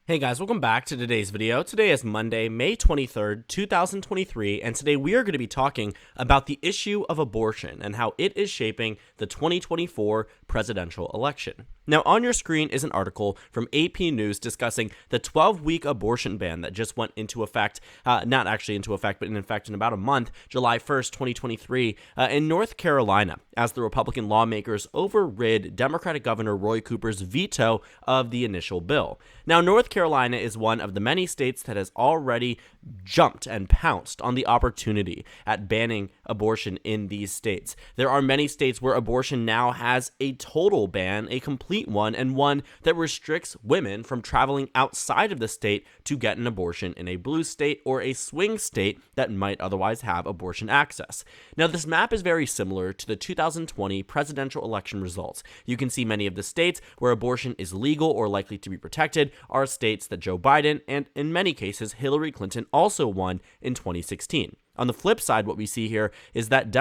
Hey guys, welcome back to today's video. Today is Monday, May 23rd, 2023, and today we are going to be talking about the issue of abortion and how it is shaping the 2024 presidential election. Now, on your screen is an article from AP News discussing the 12-week abortion ban that just went into effect, not actually into effect, but in effect in about a month, July 1st, 2023, in North Carolina, as the Republican lawmakers overrid Democratic Governor Roy Cooper's veto of the initial bill. Now, North Carolina is one of the many states that has already jumped and pounced on the opportunity at banning abortion in these states. There are many states where abortion now has a total ban, a complete one, and one that restricts women from traveling outside of the state to get an abortion in a blue state or a swing state that might otherwise have abortion access. Now, this map is very similar to the 2020 presidential election results. You can see many of the states where abortion is legal or likely to be protected are states that Joe Biden and, in many cases, Hillary Clinton also won in 2016. On the flip side, what we see here is that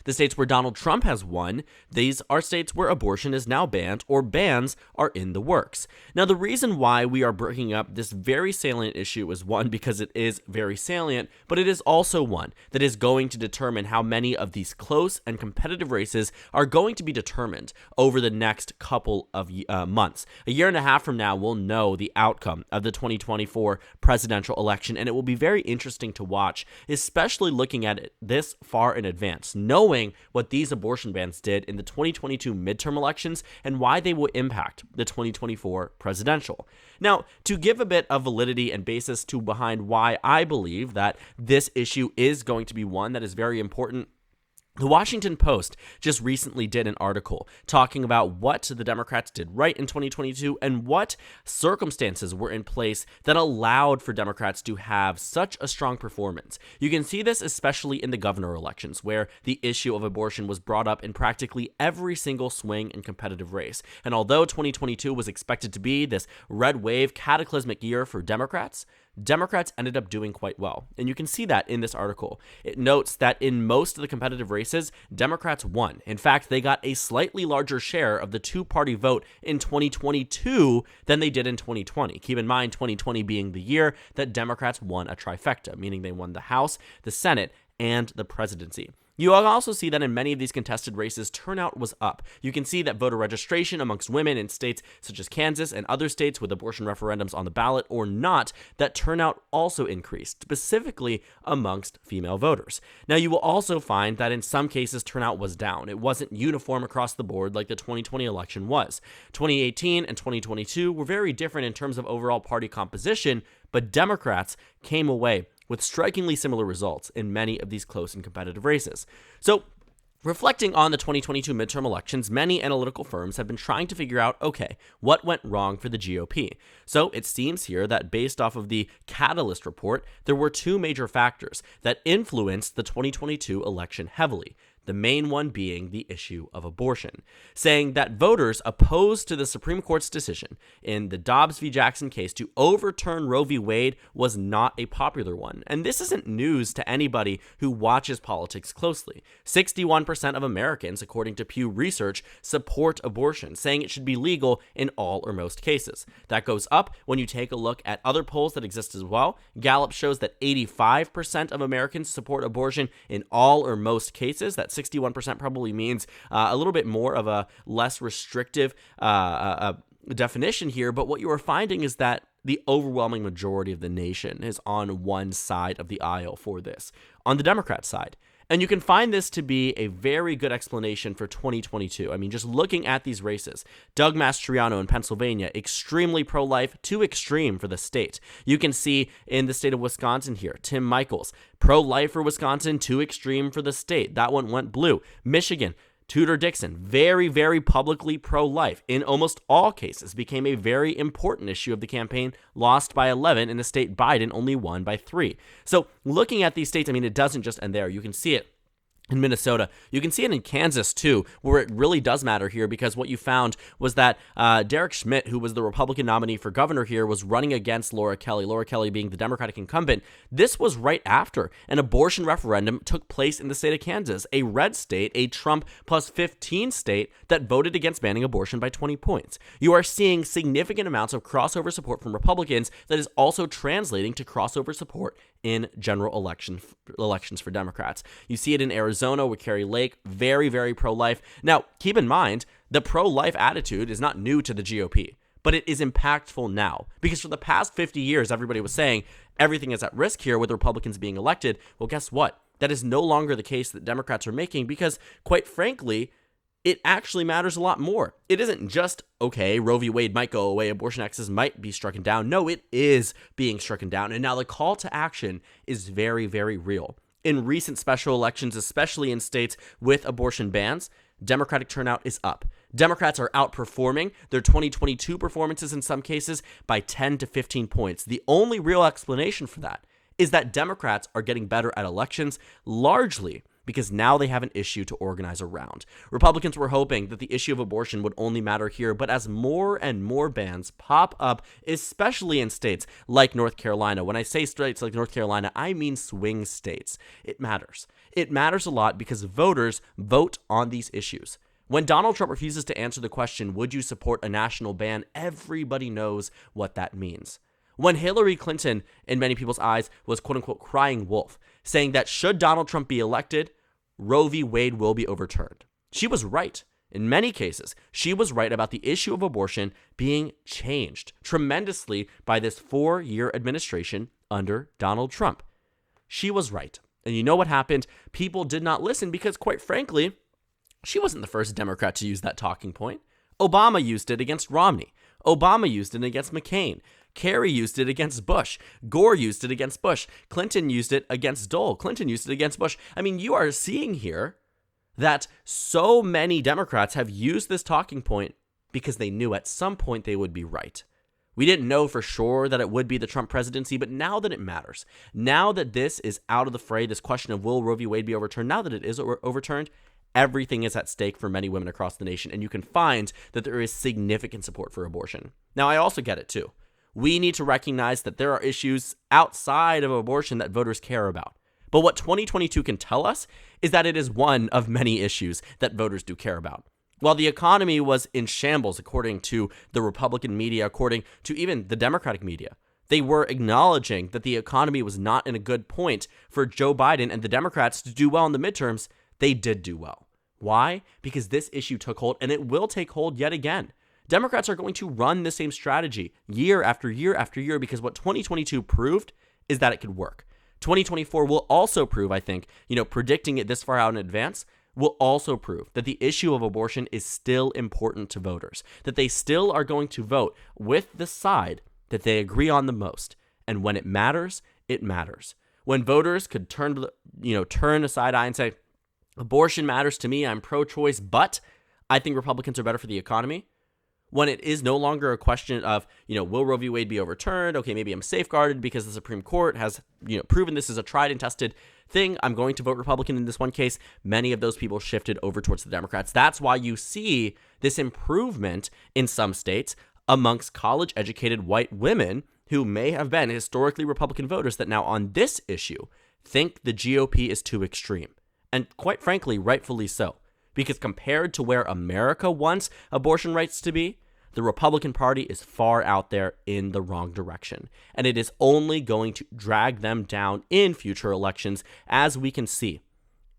the states where Donald Trump has won, these are states where abortion is now banned or bans are in the works. Now, the reason why we are bringing up this very salient issue is one, because it is very salient, but it is also one that is going to determine how many of these close and competitive races are going to be determined over the next couple of months. A year and a half from now, we'll know the outcome of the 2024 presidential election, and it will be very interesting to watch, especially looking at it this far in advance, knowing what these abortion bans did in the 2022 midterm elections and why they will impact the 2024 presidential. Now, to give a bit of validity and basis to behind why I believe that this issue is going to be one that is very important, the Washington Post just recently did an article talking about what the Democrats did right in 2022 and what circumstances were in place that allowed for Democrats to have such a strong performance. You can see this especially in the governor elections, where the issue of abortion was brought up in practically every single swing and competitive race. And although 2022 was expected to be this red wave cataclysmic year for Democrats ended up doing quite well. And you can see that in this article. It notes that in most of the competitive races, Democrats won. In fact, they got a slightly larger share of the two-party vote in 2022 than they did in 2020. Keep in mind, 2020 being the year that Democrats won a trifecta, meaning they won the House, the Senate, and the presidency. You will also see that in many of these contested races, turnout was up. You can see that voter registration amongst women in states such as Kansas and other states with abortion referendums on the ballot or not, that turnout also increased, specifically amongst female voters. Now, you will also find that in some cases, turnout was down. It wasn't uniform across the board like the 2020 election was. 2018 and 2022 were very different in terms of overall party composition, but Democrats came away with strikingly similar results in many of these close and competitive races. So, reflecting on the 2022 midterm elections, many analytical firms have been trying to figure out, okay, what went wrong for the GOP? So it seems here that based off of the Catalyst report, there were two major factors that influenced the 2022 election heavily. The main one being the issue of abortion, saying that voters opposed to the Supreme Court's decision in the Dobbs v. Jackson case to overturn Roe v. Wade was not a popular one. And this isn't news to anybody who watches politics closely. 61% of Americans, according to Pew Research, support abortion, saying it should be legal in all or most cases. That goes up when you take a look at other polls that exist as well. Gallup shows that 85% of Americans support abortion in all or most cases. That's 61% probably means a little bit more of a less restrictive definition here, but what you are finding is that the overwhelming majority of the nation is on one side of the aisle for this, on the Democrat side. And you can find this to be a very good explanation for 2022. I mean, just looking at these races, Doug Mastriano in Pennsylvania, extremely pro-life, too extreme for the state. You can see in the state of Wisconsin here, Tim Michaels, pro-life for Wisconsin, too extreme for the state. That one went blue. Michigan, Tudor Dixon, very, very publicly pro-life in almost all cases, became a very important issue of the campaign, lost by 11 in a state Biden only won by 3. So looking at these states, I mean, it doesn't just end there. You can see it in Minnesota. You can see it in Kansas, too, where it really does matter here, because what you found was that Derek Schmidt, who was the Republican nominee for governor here, was running against Laura Kelly being the Democratic incumbent. This was right after an abortion referendum took place in the state of Kansas, a red state, a Trump plus 15 state that voted against banning abortion by 20 points. You are seeing significant amounts of crossover support from Republicans that is also translating to crossover support in general elections for Democrats. You see it in Arizona with Kari Lake, very, very pro-life. Now, keep in mind, the pro-life attitude is not new to the GOP, but it is impactful now, because for the past 50 years, everybody was saying everything is at risk here with Republicans being elected. Well, guess what? That is no longer the case that Democrats are making, because, quite frankly, it actually matters a lot more. It isn't just, okay, Roe v. Wade might go away, abortion access might be stricken down. No, it is being stricken down. And now the call to action is very, very real. In recent special elections, especially in states with abortion bans, Democratic turnout is up. Democrats are outperforming their 2022 performances in some cases by 10 to 15 points. The only real explanation for that is that Democrats are getting better at elections, largely because now they have an issue to organize around. Republicans were hoping that the issue of abortion would only matter here, but as more and more bans pop up, especially in states like North Carolina — when I say states like North Carolina, I mean swing states — it matters. It matters a lot because voters vote on these issues. When Donald Trump refuses to answer the question, would you support a national ban, everybody knows what that means. When Hillary Clinton, in many people's eyes, was quote-unquote crying wolf, saying that should Donald Trump be elected, Roe v. Wade will be overturned, she was right. In many cases, she was right about the issue of abortion being changed tremendously by this 4-year administration under Donald Trump. She was right. And you know what happened? People did not listen because, quite frankly, she wasn't the first Democrat to use that talking point. Obama used it against Romney. Obama used it against McCain. Kerry used it against Bush. Gore used it against Bush. Clinton used it against Dole. Clinton used it against Bush. I mean, you are seeing here that so many Democrats have used this talking point because they knew at some point they would be right. We didn't know for sure that it would be the Trump presidency, but now that it matters, now that this is out of the fray, this question of will Roe v. Wade be overturned, now that it is overturned, everything is at stake for many women across the nation, and you can find that there is significant support for abortion. Now, I also get it too. We need to recognize that there are issues outside of abortion that voters care about. But what 2022 can tell us is that it is one of many issues that voters do care about. While the economy was in shambles, according to the Republican media, according to even the Democratic media, they were acknowledging that the economy was not in a good point for Joe Biden and the Democrats to do well in the midterms. They did do well. Why? Because this issue took hold, and it will take hold yet again. Democrats are going to run the same strategy year after year after year, because what 2022 proved is that it could work. 2024 will also prove, I think, predicting it this far out in advance will also prove that the issue of abortion is still important to voters, that they still are going to vote with the side that they agree on the most. And when it matters, it matters. When voters could turn a side eye and say, abortion matters to me, I'm pro-choice, but I think Republicans are better for the economy. When it is no longer a question of, will Roe v. Wade be overturned? Okay, maybe I'm safeguarded because the Supreme Court has, proven this is a tried and tested thing. I'm going to vote Republican in this one case. Many of those people shifted over towards the Democrats. That's why you see this improvement in some states amongst college-educated white women who may have been historically Republican voters that now on this issue think the GOP is too extreme. And quite frankly, rightfully so. Because compared to where America wants abortion rights to be, the Republican Party is far out there in the wrong direction. And it is only going to drag them down in future elections, as we can see.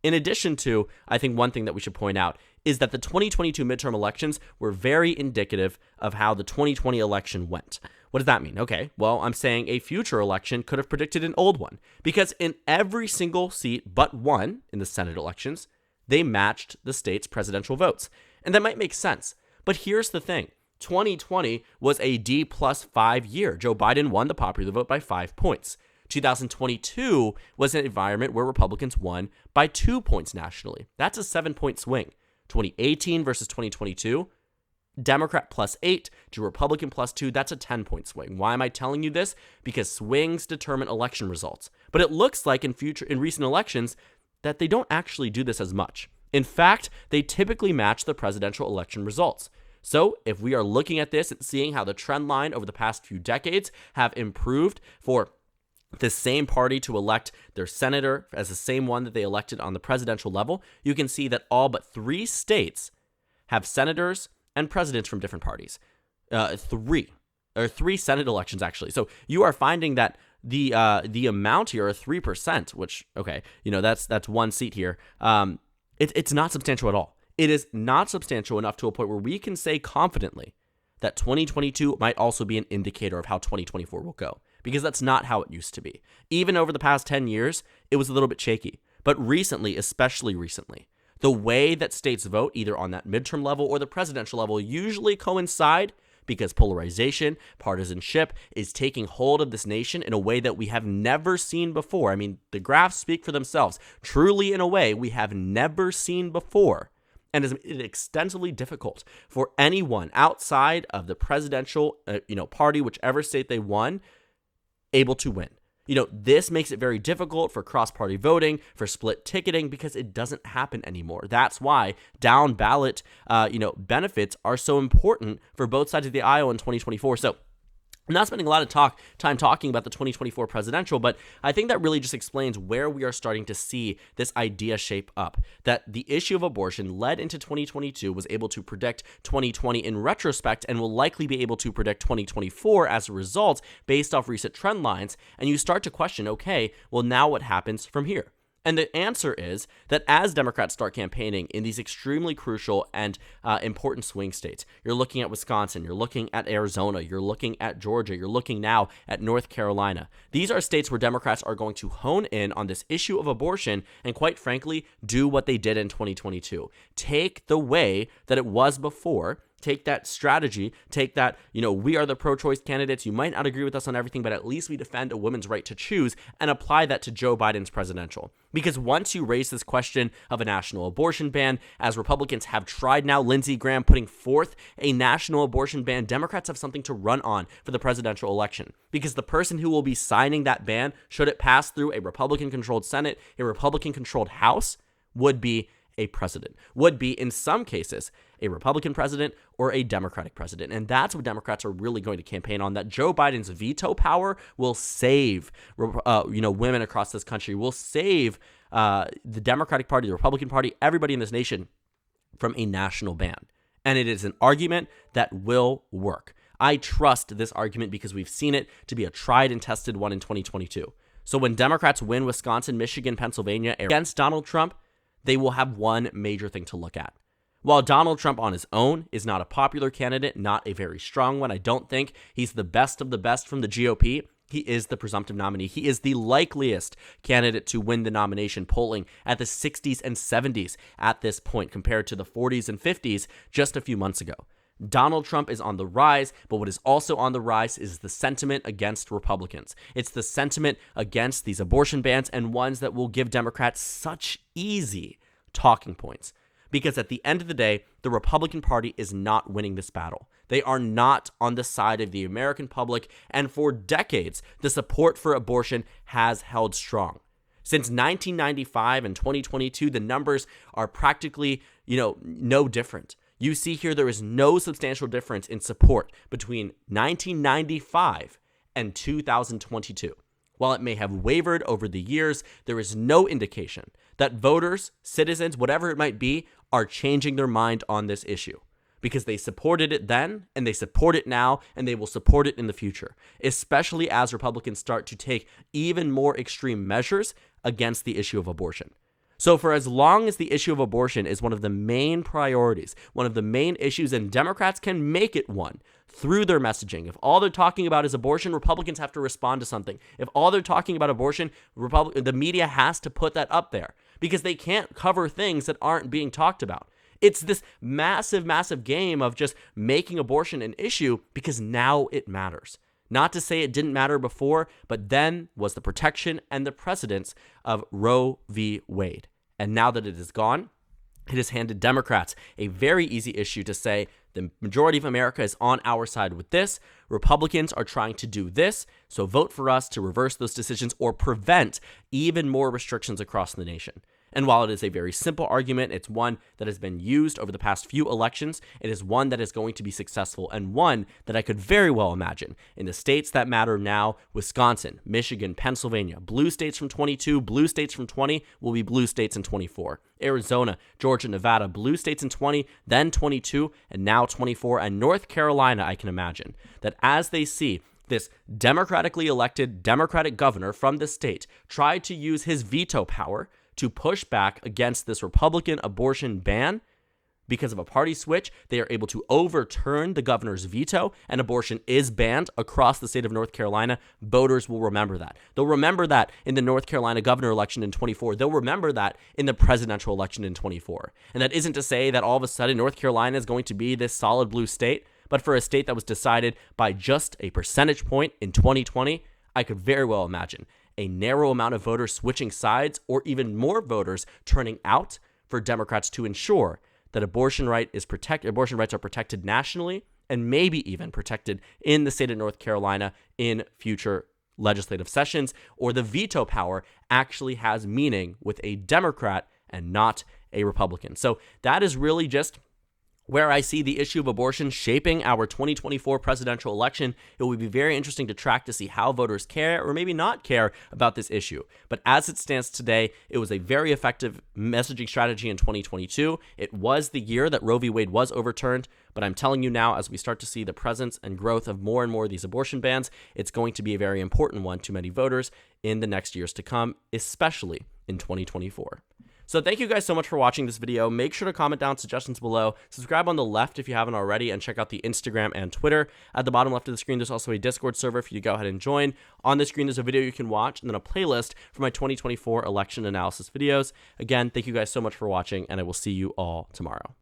In addition to, I think one thing that we should point out is that the 2022 midterm elections were very indicative of how the 2020 election went. What does that mean? Okay, well, I'm saying a future election could have predicted an old one. Because in every single seat but one in the Senate elections, they matched the state's presidential votes. And that might make sense. But here's the thing. 2020 was a D+5 year. Joe Biden won the popular vote by 5 points. 2022 was an environment where Republicans won by 2 points nationally. That's a 7-point swing. 2018 versus 2022, Democrat +8 to Republican +2, that's a 10-point swing. Why am I telling you this? Because swings determine election results. But it looks like in recent elections, that they don't actually do this as much. In fact, they typically match the presidential election results. So if we are looking at this and seeing how the trend line over the past few decades have improved for the same party to elect their senator as the same one that they elected on the presidential level, you can see that all but 3 states have senators and presidents from different parties. Three Senate elections, actually. So you are finding that the amount here are 3%, which, okay, that's 1 seat here. It's not substantial at all. It is not substantial enough to a point where we can say confidently that 2022 might also be an indicator of how 2024 will go, because that's not how it used to be. Even over the past 10 years, it was a little bit shaky. But recently, especially recently, the way that states vote, either on that midterm level or the presidential level, usually coincide because polarization, partisanship is taking hold of this nation in a way that we have never seen before. I mean, the graphs speak for themselves. Truly, in a way, we have never seen before. And it's extensively difficult for anyone outside of the presidential party, whichever state they won, able to win. This makes it very difficult for cross-party voting, for split ticketing, because it doesn't happen anymore. That's why down ballot, benefits are so important for both sides of the aisle in 2024. So I'm not spending a lot of time talking about the 2024 presidential, but I think that really just explains where we are starting to see this idea shape up, that the issue of abortion led into 2022, was able to predict 2020 in retrospect, and will likely be able to predict 2024 as a result based off recent trend lines. And you start to question, okay, well, now what happens from here? And the answer is that as Democrats start campaigning in these extremely crucial and important swing states, you're looking at Wisconsin, you're looking at Arizona, you're looking at Georgia, you're looking now at North Carolina. These are states where Democrats are going to hone in on this issue of abortion and, quite frankly, do what they did in 2022. Take the way that it was before. Take that strategy, take that, we are the pro-choice candidates. You might not agree with us on everything, but at least we defend a woman's right to choose, and apply that to Joe Biden's presidential. Because once you raise this question of a national abortion ban, as Republicans have tried now, Lindsey Graham putting forth a national abortion ban, Democrats have something to run on for the presidential election. Because the person who will be signing that ban, should it pass through a Republican-controlled Senate, a Republican-controlled House, would be a president, would be, in some cases, a Republican president or a Democratic president. And that's what Democrats are really going to campaign on, that Joe Biden's veto power will save, women across this country, will save the Democratic Party, the Republican Party, everybody in this nation from a national ban. And it is an argument that will work. I trust this argument because we've seen it to be a tried and tested one in 2022. So when Democrats win Wisconsin, Michigan, Pennsylvania against Donald Trump, they will have one major thing to look at. While Donald Trump on his own is not a popular candidate, not a very strong one, I don't think he's the best of the best from the GOP. He is the presumptive nominee. He is the likeliest candidate to win the nomination, polling at the 60s and 70s at this point compared to the 40s and 50s just a few months ago. Donald Trump is on the rise, but what is also on the rise is the sentiment against Republicans. It's the sentiment against these abortion bans, and ones that will give Democrats such easy talking points. Because at the end of the day, the Republican Party is not winning this battle. They are not on the side of the American public, and for decades, the support for abortion has held strong. Since 1995 and 2022, the numbers are practically, no different. You see here there is no substantial difference in support between 1995 and 2022. While it may have wavered over the years, there is no indication that voters, citizens, whatever it might be, are changing their mind on this issue. Because they supported it then, and they support it now, and they will support it in the future, especially as Republicans start to take even more extreme measures against the issue of abortion. So for as long as the issue of abortion is one of the main priorities, one of the main issues, and Democrats can make it one through their messaging. If all they're talking about is abortion, Republicans have to respond to something. If all they're talking about abortion, the media has to put that up there because they can't cover things that aren't being talked about. It's this massive, massive game of just making abortion an issue because now it matters. Not to say it didn't matter before, but then was the protection and the precedence of Roe v. Wade. And now that it is gone, it has handed Democrats a very easy issue to say the majority of America is on our side with this. Republicans are trying to do this, so vote for us to reverse those decisions or prevent even more restrictions across the nation. And while it is a very simple argument, it's one that has been used over the past few elections. It is one that is going to be successful, and one that I could very well imagine in the states that matter now: Wisconsin, Michigan, Pennsylvania. Blue states from 22, blue states from 20 will be blue states in 24. Arizona, Georgia, Nevada, blue states in 20, then 22, and now 24. And North Carolina, I can imagine that as they see this democratically elected Democratic governor from the state try to use his veto power to push back against this Republican abortion ban, because of a party switch, they are able to overturn the governor's veto, and abortion is banned across the state of North Carolina. Voters will remember that. They'll remember that in the North Carolina governor election in 24. They'll remember that in the presidential election in 24. And that isn't to say that all of a sudden North Carolina is going to be this solid blue state, but for a state that was decided by just a percentage point in 2020, I could very well imagine a narrow amount of voters switching sides, or even more voters turning out for Democrats to ensure that abortion rights are protected nationally, and maybe even protected in the state of North Carolina in future legislative sessions, or the veto power actually has meaning with a Democrat and not a Republican. So that is really just where I see the issue of abortion shaping our 2024 presidential election. It will be very interesting to track to see how voters care or maybe not care about this issue. But as it stands today, it was a very effective messaging strategy in 2022. It was the year that Roe v. Wade was overturned. But I'm telling you now, as we start to see the presence and growth of more and more of these abortion bans, it's going to be a very important one to many voters in the next years to come, especially in 2024. So thank you guys so much for watching this video. Make sure to comment down suggestions below. Subscribe on the left if you haven't already, and check out the Instagram and Twitter. At the bottom left of the screen, there's also a Discord server for you to go ahead and join. On the screen, there's a video you can watch, and then a playlist for my 2024 election analysis videos. Again, thank you guys so much for watching, and I will see you all tomorrow.